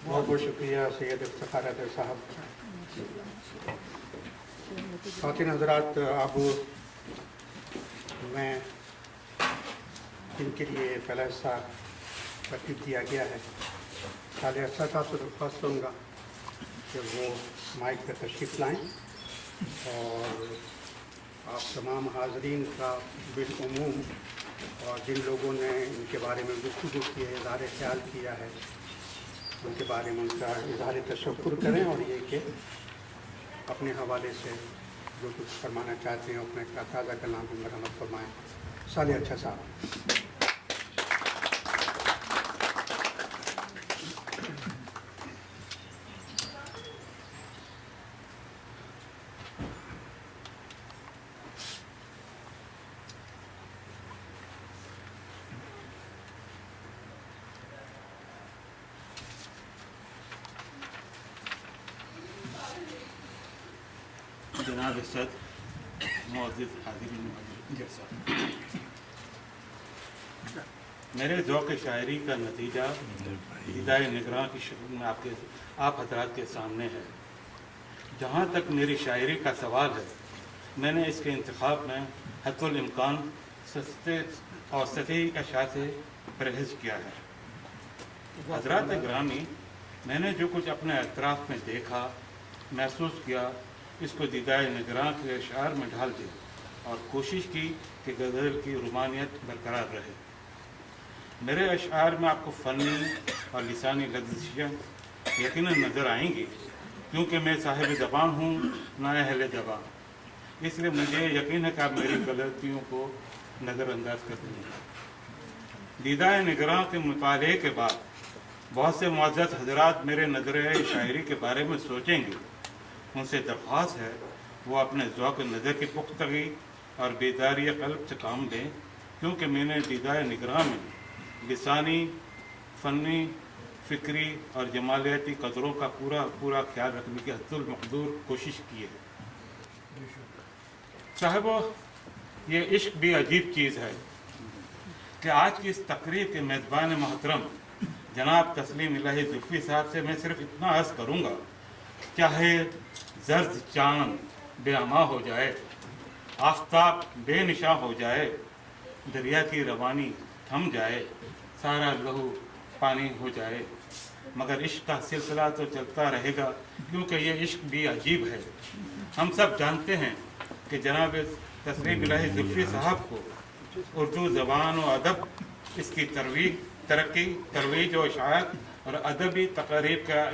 بہت بہت شکریہ سید افتخار حیدر صاحب. خواتین حضرات، اب میں جن کے لیے پہلا حصہ ترتیب دیا گیا ہے، صالح افسر صاحب سے درخواست کروں گا کہ وہ مائک پہ تشریف لائیں اور آپ تمام حاضرین کا بالعموم اور جن لوگوں نے ان کے بارے میں گفتگو کی ہے، اظہار خیال کیا ہے، ان کے بارے میں ان کا اظہار تشکر کریں اور یہ کہ اپنے حوالے سے جو کچھ فرمانا چاہتے ہیں اپنے تازہ کلام میں مرحمت فرمائیں. صالح اچھا صاحب. جناب صد معزز حاضرین جلسہ، میرے ذوق شاعری کا نتیجہ ہدایہ نگراں کی شکل میں آپ حضرات کے سامنے ہے. جہاں تک میری شاعری کا سوال ہے، میں نے اس کے انتخاب میں حتی الامکان سستے اور سطحی اشیاء سے پرہیز کیا ہے. حضرات گرامی، میں نے جو کچھ اپنے اطراف میں دیکھا، محسوس کیا، اس کو دیدۂ نگراں کے اشعار میں ڈھال دیا اور کوشش کی کہ غزل کی رومانیت برقرار رہے. میرے اشعار میں آپ کو فنی اور لسانی لغزشیں یقیناً نظر آئیں گی، کیونکہ میں صاحب زبان ہوں نہ اہل زبان. اس لیے مجھے یقین ہے کہ آپ میری غلطیوں کو نظر انداز کر دیں گے. دیدۂ نگراں کے مطالعے کے بعد بہت سے معزز حضرات میرے نظریہ شاعری کے بارے میں سوچیں گے. ان سے درخواست ہے وہ اپنے ذوق نظر کی پختگی اور بیداری قلب سے کام لیں، کیونکہ میں نے دیدۂ نگراں میں لسانی، فنی، فکری اور جمالیاتی قدروں کا پورا خیال رکھنے کی حد المقدور کوشش کی ہے. صاحبو، یہ عشق بھی عجیب چیز ہے کہ آج کی اس تقریب کے میزبان محترم جناب تسلیم الہی زلفی صاحب سے میں صرف اتنا عرض کروں گا، چاہے زرد چاند بے اما ہو جائے، آفتاب بے نشاں ہو جائے، دریا کی روانی تھم جائے، سارا لہو پانی ہو جائے، مگر عشق کا سلسلہ تو چلتا رہے گا، کیونکہ یہ عشق بھی عجیب ہے. ہم سب جانتے ہیں کہ جناب تسلیم الہی زلفی صاحب کو اردو زبان و ادب، اس کی ترویج و اشاعت اور ادبی تقاریب کا